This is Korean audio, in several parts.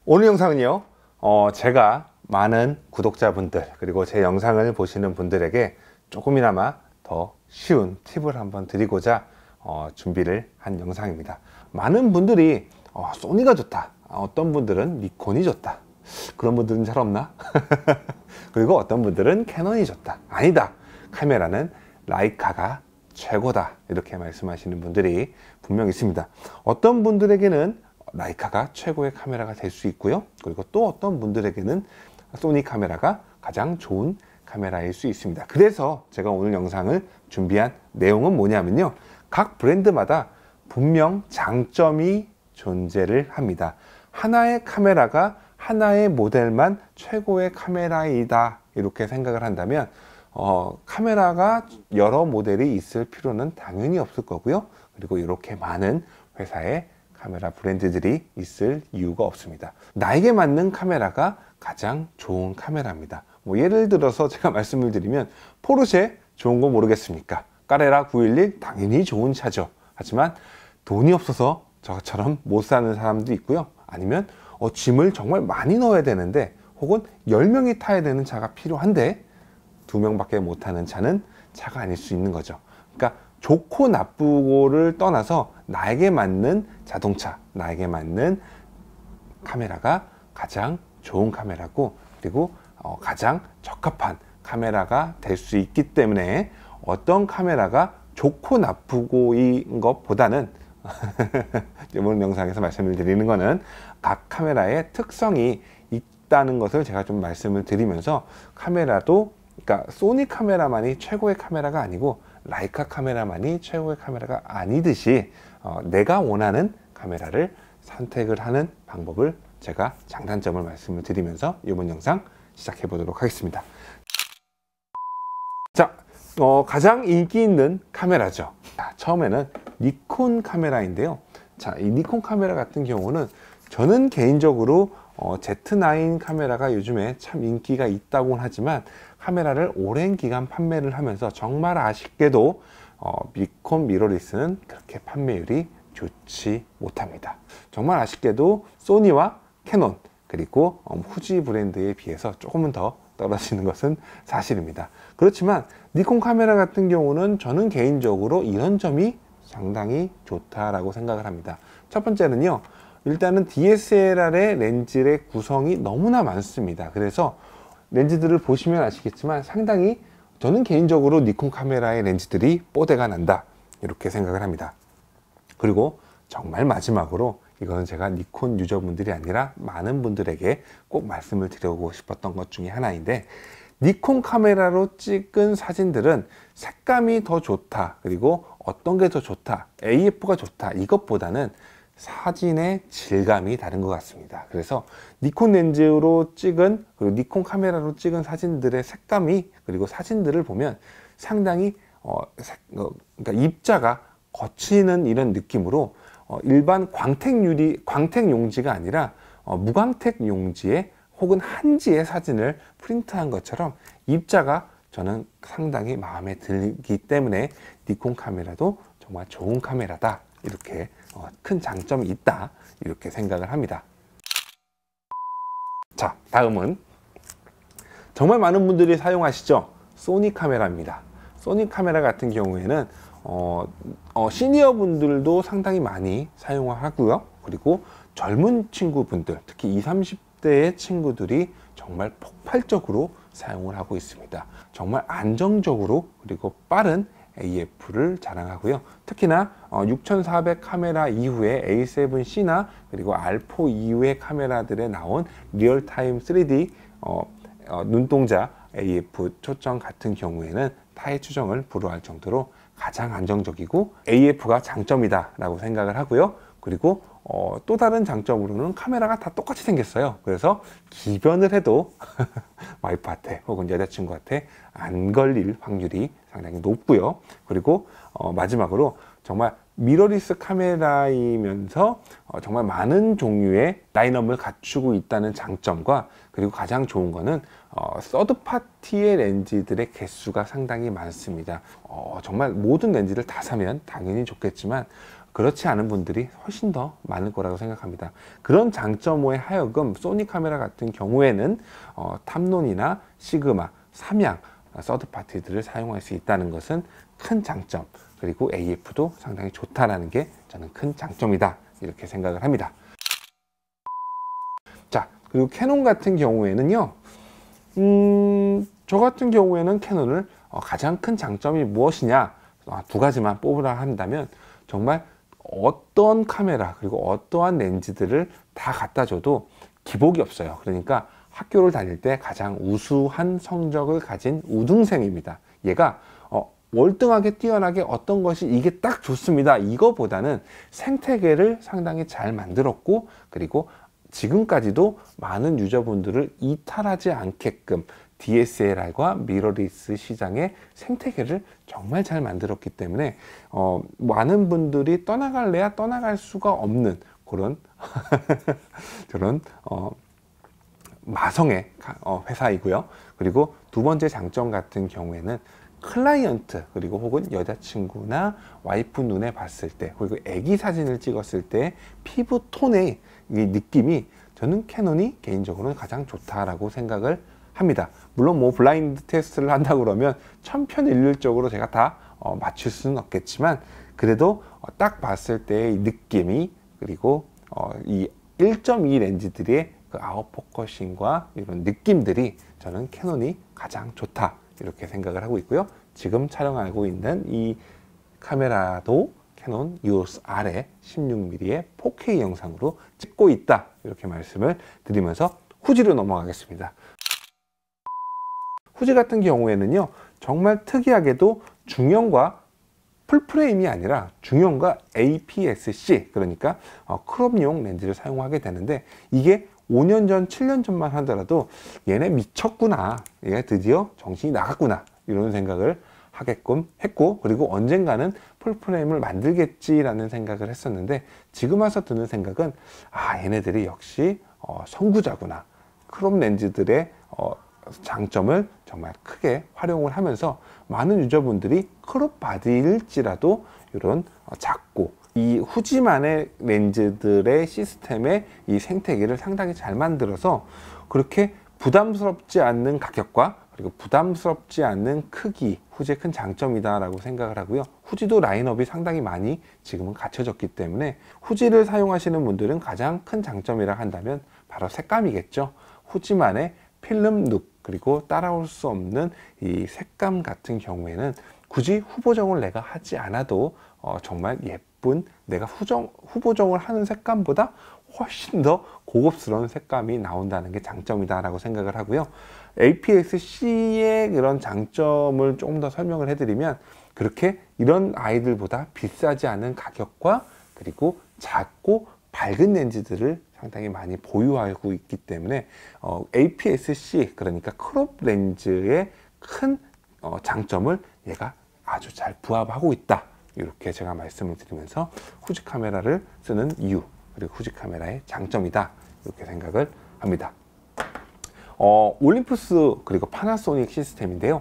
오늘 영상은요, 제가 많은 구독자분들 그리고 제 영상을 보시는 분들에게 조금이나마 더 쉬운 팁을 한번 드리고자 준비를 한 영상입니다. 많은 분들이 소니가 좋다, 어떤 분들은 니콘이 좋다, 그런 분들은 잘 없나? 그리고 어떤 분들은 캐논이 좋다, 아니다, 카메라는 라이카가 최고다, 이렇게 말씀하시는 분들이 분명 있습니다. 어떤 분들에게는 라이카가 최고의 카메라가 될 수 있고요, 그리고 또 어떤 분들에게는 소니 카메라가 가장 좋은 카메라일 수 있습니다. 그래서 제가 오늘 영상을 준비한 내용은 뭐냐면요, 각 브랜드마다 분명 장점이 존재를 합니다. 하나의 카메라가 하나의 모델만 최고의 카메라이다, 이렇게 생각을 한다면 카메라가 여러 모델이 있을 필요는 당연히 없을 거고요, 그리고 이렇게 많은 회사의 카메라 브랜드들이 있을 이유가 없습니다. 나에게 맞는 카메라가 가장 좋은 카메라입니다. 예를 들어서 제가 말씀을 드리면, 포르쉐 좋은 거 모르겠습니까? 까레라 911 당연히 좋은 차죠. 하지만 돈이 없어서 저처럼 못 사는 사람도 있고요, 아니면 짐을 정말 많이 넣어야 되는데, 혹은 10명이 타야 되는 차가 필요한데 2명밖에 못 타는 차는 차가 아닐 수 있는 거죠. 그러니까 좋고 나쁘고를 떠나서 나에게 맞는 자동차, 나에게 맞는 카메라가 가장 좋은 카메라고, 그리고 가장 적합한 카메라가 될 수 있기 때문에, 어떤 카메라가 좋고 나쁘고인 것보다는 이번 영상에서 말씀을 드리는 거는 각 카메라의 특성이 있다는 것을 제가 좀 말씀을 드리면서, 카메라도, 그러니까 소니 카메라만이 최고의 카메라가 아니고 라이카 카메라만이 최고의 카메라가 아니듯이 내가 원하는 카메라를 선택을 하는 방법을 제가 장단점을 말씀을 드리면서 이번 영상 시작해 보도록 하겠습니다. 자, 가장 인기 있는 카메라죠. 처음에는 니콘 카메라인데요. 자, 이 니콘 카메라 같은 경우는 저는 개인적으로 Z9 카메라가 요즘에 참 인기가 있다고는 하지만, 카메라를 오랜 기간 판매를 하면서 정말 아쉽게도 니콘 미러리스는 그렇게 판매율이 좋지 못합니다. 정말 아쉽게도 소니와 캐논 그리고 후지 브랜드에 비해서 조금은 더 떨어지는 것은 사실입니다. 그렇지만 니콘 카메라 같은 경우는 저는 개인적으로 이런 점이 상당히 좋다라고 생각을 합니다. 첫 번째는요, 일단은 DSLR의 렌즈의 구성이 너무나 많습니다. 그래서 렌즈들을 보시면 아시겠지만 상당히, 저는 개인적으로 니콘 카메라의 렌즈들이 뽀대가 난다, 이렇게 생각을 합니다. 그리고 정말 마지막으로, 이거는 제가 니콘 유저분들이 아니라 많은 분들에게 꼭 말씀을 드리고 싶었던 것 중에 하나인데, 니콘 카메라로 찍은 사진들은 색감이 더 좋다, 그리고 어떤 게 더 좋다, AF가 좋다, 이것보다는 사진의 질감이 다른 것 같습니다. 그래서 니콘 렌즈로 찍은, 그리고 니콘 카메라로 찍은 사진들의 색감이, 그리고 사진들을 보면 상당히 그러니까 입자가 거치는 이런 느낌으로, 일반 광택 용지가 아니라 무광택 용지에 혹은 한지의 사진을 프린트한 것처럼 입자가 저는 상당히 마음에 들기 때문에 니콘 카메라도 정말 좋은 카메라다, 이렇게 큰 장점이 있다, 이렇게 생각을 합니다. 자, 다음은 정말 많은 분들이 사용하시죠, 소니 카메라입니다. 소니 카메라 같은 경우에는 시니어 분들도 상당히 많이 사용을 하고요, 그리고 젊은 친구분들, 특히 20, 30대의 친구들이 정말 폭발적으로 사용을 하고 있습니다. 정말 안정적으로 그리고 빠른 AF를 자랑하고요. 특히나 6400 카메라 이후에 A7C나 그리고 R4 이후의 카메라들에 나온 리얼타임 3D 눈동자 AF 초점 같은 경우에는 타의 추정을 불허할 정도로 가장 안정적이고 AF가 장점이다 라고 생각을 하고요. 그리고 또 다른 장점으로는 카메라가 다 똑같이 생겼어요. 그래서 기변을 해도 와이프한테 혹은 여자친구한테 안 걸릴 확률이 상당히 높고요. 그리고 마지막으로 정말 미러리스 카메라이면서 정말 많은 종류의 라인업을 갖추고 있다는 장점과, 그리고 가장 좋은 거는 서드 파티의 렌즈들의 개수가 상당히 많습니다. 정말 모든 렌즈를 다 사면 당연히 좋겠지만, 그렇지 않은 분들이 훨씬 더 많을 거라고 생각합니다. 그런 장점에 하여금 소니 카메라 같은 경우에는 탐론이나 시그마, 삼양, 서드 파티들을 사용할 수 있다는 것은 큰 장점, 그리고 AF도 상당히 좋다라는 게 저는 큰 장점이다 이렇게 생각을 합니다. 자, 그리고 캐논 같은 경우에는요, 저 같은 경우에는 캐논을 가장 큰 장점이 무엇이냐, 두 가지만 뽑으라 한다면 정말 어떤 카메라 그리고 어떠한 렌즈들을 다 갖다 줘도 기복이 없어요. 그러니까 학교를 다닐 때 가장 우수한 성적을 가진 우등생입니다. 얘가 월등하게 뛰어나게 어떤 것이 이게 딱 좋습니다, 이거보다는 생태계를 상당히 잘 만들었고, 그리고 지금까지도 많은 유저분들을 이탈하지 않게끔 DSLR과 미러리스 시장의 생태계를 정말 잘 만들었기 때문에 많은 분들이 떠나갈래야 떠나갈 수가 없는 그런 그런 마성의 회사이고요. 그리고 두 번째 장점 같은 경우에는 클라이언트 그리고 혹은 여자친구나 와이프 눈에 봤을 때, 그리고 애기 사진을 찍었을 때 피부 톤의 이 느낌이 저는 캐논이 개인적으로는 가장 좋다라고 생각을 합니다. 물론 뭐 블라인드 테스트를 한다 그러면 천편일률적으로 제가 다 맞출 수는 없겠지만, 그래도 딱 봤을 때의 느낌이, 그리고 이 1.2 렌즈들의 그 아웃포커싱과 이런 느낌들이 저는 캐논이 가장 좋다 이렇게 생각을 하고 있고요. 지금 촬영하고 있는 이 카메라도 캐논 EOS R의 16mm의 4K 영상으로 찍고 있다 이렇게 말씀을 드리면서 후지로 넘어가겠습니다. 후지 같은 경우에는요, 정말 특이하게도 중형과 풀프레임이 아니라 중형과 APS-C, 그러니까 크롭용 렌즈를 사용하게 되는데, 이게 5년 전, 7년 전만 하더라도 얘네 미쳤구나, 얘가 드디어 정신이 나갔구나 이런 생각을 하게끔 했고, 그리고 언젠가는 풀프레임을 만들겠지라는 생각을 했었는데, 지금 와서 드는 생각은 얘네들이 역시 선구자구나. 크롭 렌즈들의 장점을 정말 크게 활용을 하면서 많은 유저분들이 크롭 바디일지라도 이런 작고 이 후지만의 렌즈들의 시스템의 이 생태계를 상당히 잘 만들어서 그렇게 부담스럽지 않는 가격과 그리고 부담스럽지 않는 크기, 후지의 큰 장점이다 라고 생각을 하고요. 후지도 라인업이 상당히 많이 지금은 갖춰졌기 때문에 후지를 사용하시는 분들은 가장 큰 장점이라 한다면 바로 색감이겠죠. 후지만의 필름 룩, 그리고 따라올 수 없는 이 색감 같은 경우에는 굳이 후보정을 내가 하지 않아도 정말 예쁜, 내가 후보정을 하는 색감보다 훨씬 더 고급스러운 색감이 나온다는 게 장점이다 라고 생각을 하고요. APS-C의 그런 장점을 조금 더 설명을 해드리면, 그렇게 이런 아이들보다 비싸지 않은 가격과 그리고 작고 밝은 렌즈들을 상당히 많이 보유하고 있기 때문에 APS-C, 그러니까 크롭 렌즈의 큰 장점을 얘가 아주 잘 부합하고 있다, 이렇게 제가 말씀을 드리면서 후지 카메라를 쓰는 이유, 그리고 후지 카메라의 장점이다 이렇게 생각을 합니다. 올림푸스 그리고 파나소닉 시스템인데요,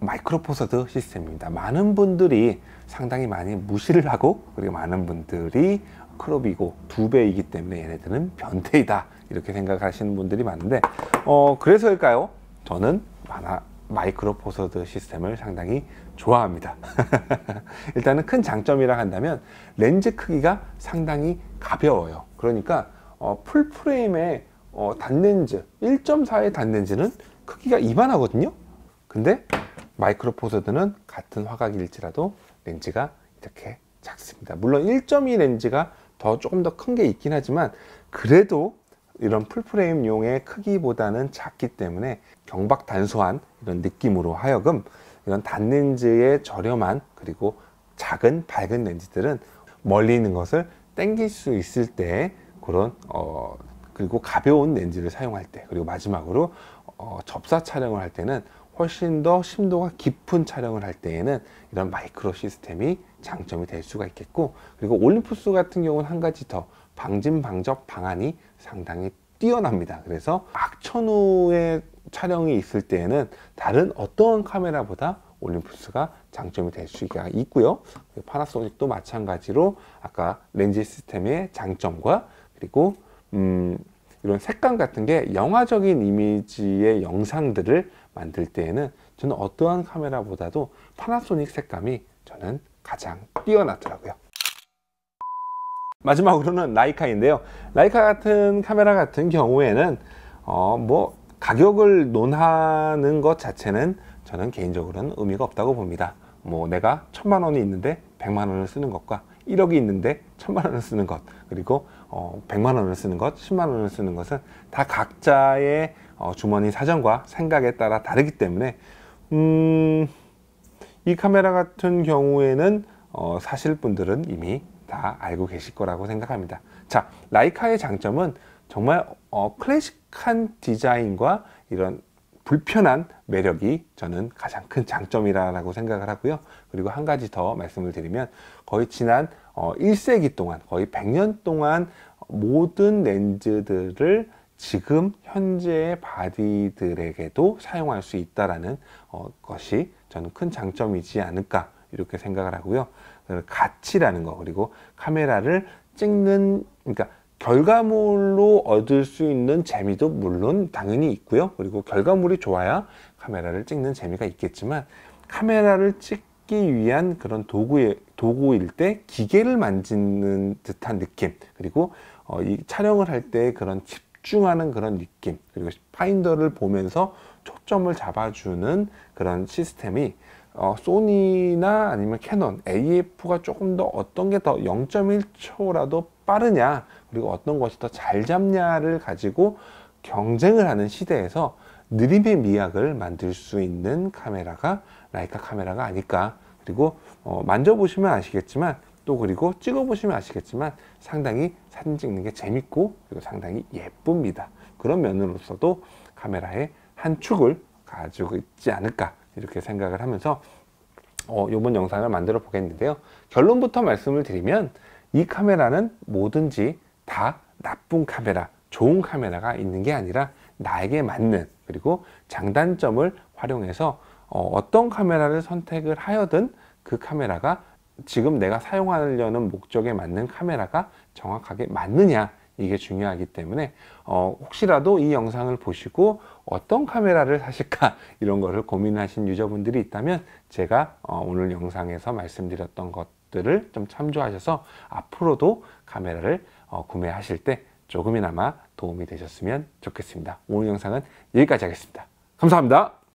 마이크로 포서드 시스템입니다. 많은 분들이 상당히 많이 무시를 하고, 그리고 많은 분들이 크롭이고 2배이기 때문에 얘네들은 변태이다 이렇게 생각하시는 분들이 많은데, 그래서일까요? 저는 마이크로 포서드 시스템을 상당히 좋아합니다. 일단은 큰 장점이라 한다면 렌즈 크기가 상당히 가벼워요. 그러니까 풀프레임의 단렌즈 1.4의 단렌즈는 크기가 이만하거든요. 근데 마이크로 포서드는 같은 화각일지라도 렌즈가 이렇게 작습니다. 물론 1.2 렌즈가 조금 더 큰 게 있긴 하지만, 그래도 이런 풀프레임용의 크기보다는 작기 때문에 경박 단소한 이런 느낌으로 하여금 이런 단렌즈의 저렴한 그리고 작은 밝은 렌즈들은 멀리 있는 것을 당길 수 있을 때 그런 그리고 가벼운 렌즈를 사용할 때, 그리고 마지막으로 접사 촬영을 할 때는 훨씬 더 심도가 깊은 촬영을 할 때에는 이런 마이크로 시스템이 장점이 될 수가 있겠고, 그리고 올림푸스 같은 경우는 한 가지 더, 방진 방접 방안이 상당히 뛰어납니다. 그래서 악천후의 촬영이 있을 때에는 다른 어떠한 카메라보다 올림푸스가 장점이 될 수가 있고요. 파나소닉도 마찬가지로 아까 렌즈 시스템의 장점과 그리고 이런 색감 같은 게 영화적인 이미지의 영상들을 만들 때에는 저는 어떠한 카메라보다도 파나소닉 색감이 저는 가장 뛰어나더라고요. 마지막으로는 라이카인데요. 라이카 같은 카메라 같은 경우에는 뭐 가격을 논하는 것 자체는 저는 개인적으로는 의미가 없다고 봅니다. 뭐 내가 1000만 원이 있는데 100만 원을 쓰는 것과 1억이 있는데 1000만 원을 쓰는 것, 그리고 100만 원을 쓰는 것, 10만 원을 쓰는 것은 다 각자의 주머니 사정과 생각에 따라 다르기 때문에 이 카메라 같은 경우에는 사실 분들은 이미 다 알고 계실 거라고 생각합니다. 자, 라이카의 장점은 정말 클래식한 디자인과 이런 불편한 매력이 저는 가장 큰 장점이라고 생각을 하고요. 그리고 한 가지 더 말씀을 드리면 거의 지난 1세기 동안, 거의 100년 동안 모든 렌즈들을 지금 현재의 바디들에게도 사용할 수 있다라는 것이 저는 큰 장점이지 않을까 이렇게 생각을 하고요. 가치라는 거, 그리고 카메라를 찍는, 그러니까 결과물로 얻을 수 있는 재미도 물론 당연히 있고요. 그리고 결과물이 좋아야 카메라를 찍는 재미가 있겠지만, 카메라를 찍기 위한 그런 도구일 때 기계를 만지는 듯한 느낌, 그리고 이 촬영을 할 때 그런 집중하는 그런 느낌, 그리고 파인더를 보면서 초점을 잡아주는 그런 시스템이 소니나 아니면 캐논, AF가 조금 더 어떤 게 더 0.1초라도 빠르냐, 그리고 어떤 것이 더 잘 잡냐를 가지고 경쟁을 하는 시대에서 느림의 미학을 만들 수 있는 카메라가 라이카 카메라가 아닐까. 그리고 만져보시면 아시겠지만, 또 그리고 찍어보시면 아시겠지만 상당히 사진 찍는 게 재밌고 그리고 상당히 예쁩니다. 그런 면으로서도 카메라의 한 축을 가지고 있지 않을까 이렇게 생각을 하면서 이번 영상을 만들어 보겠는데요. 결론부터 말씀을 드리면 이 카메라는 뭐든지 다 나쁜 카메라, 좋은 카메라가 있는 게 아니라 나에게 맞는, 그리고 장단점을 활용해서 어떤 카메라를 선택을 하여든 그 카메라가 지금 내가 사용하려는 목적에 맞는 카메라가 정확하게 맞느냐, 이게 중요하기 때문에 혹시라도 이 영상을 보시고 어떤 카메라를 사실까 이런 거를 고민하신 유저분들이 있다면 제가 오늘 영상에서 말씀드렸던 것들을 좀 참조하셔서 앞으로도 카메라를 구매하실 때 조금이나마 도움이 되셨으면 좋겠습니다. 오늘 영상은 여기까지 하겠습니다. 감사합니다.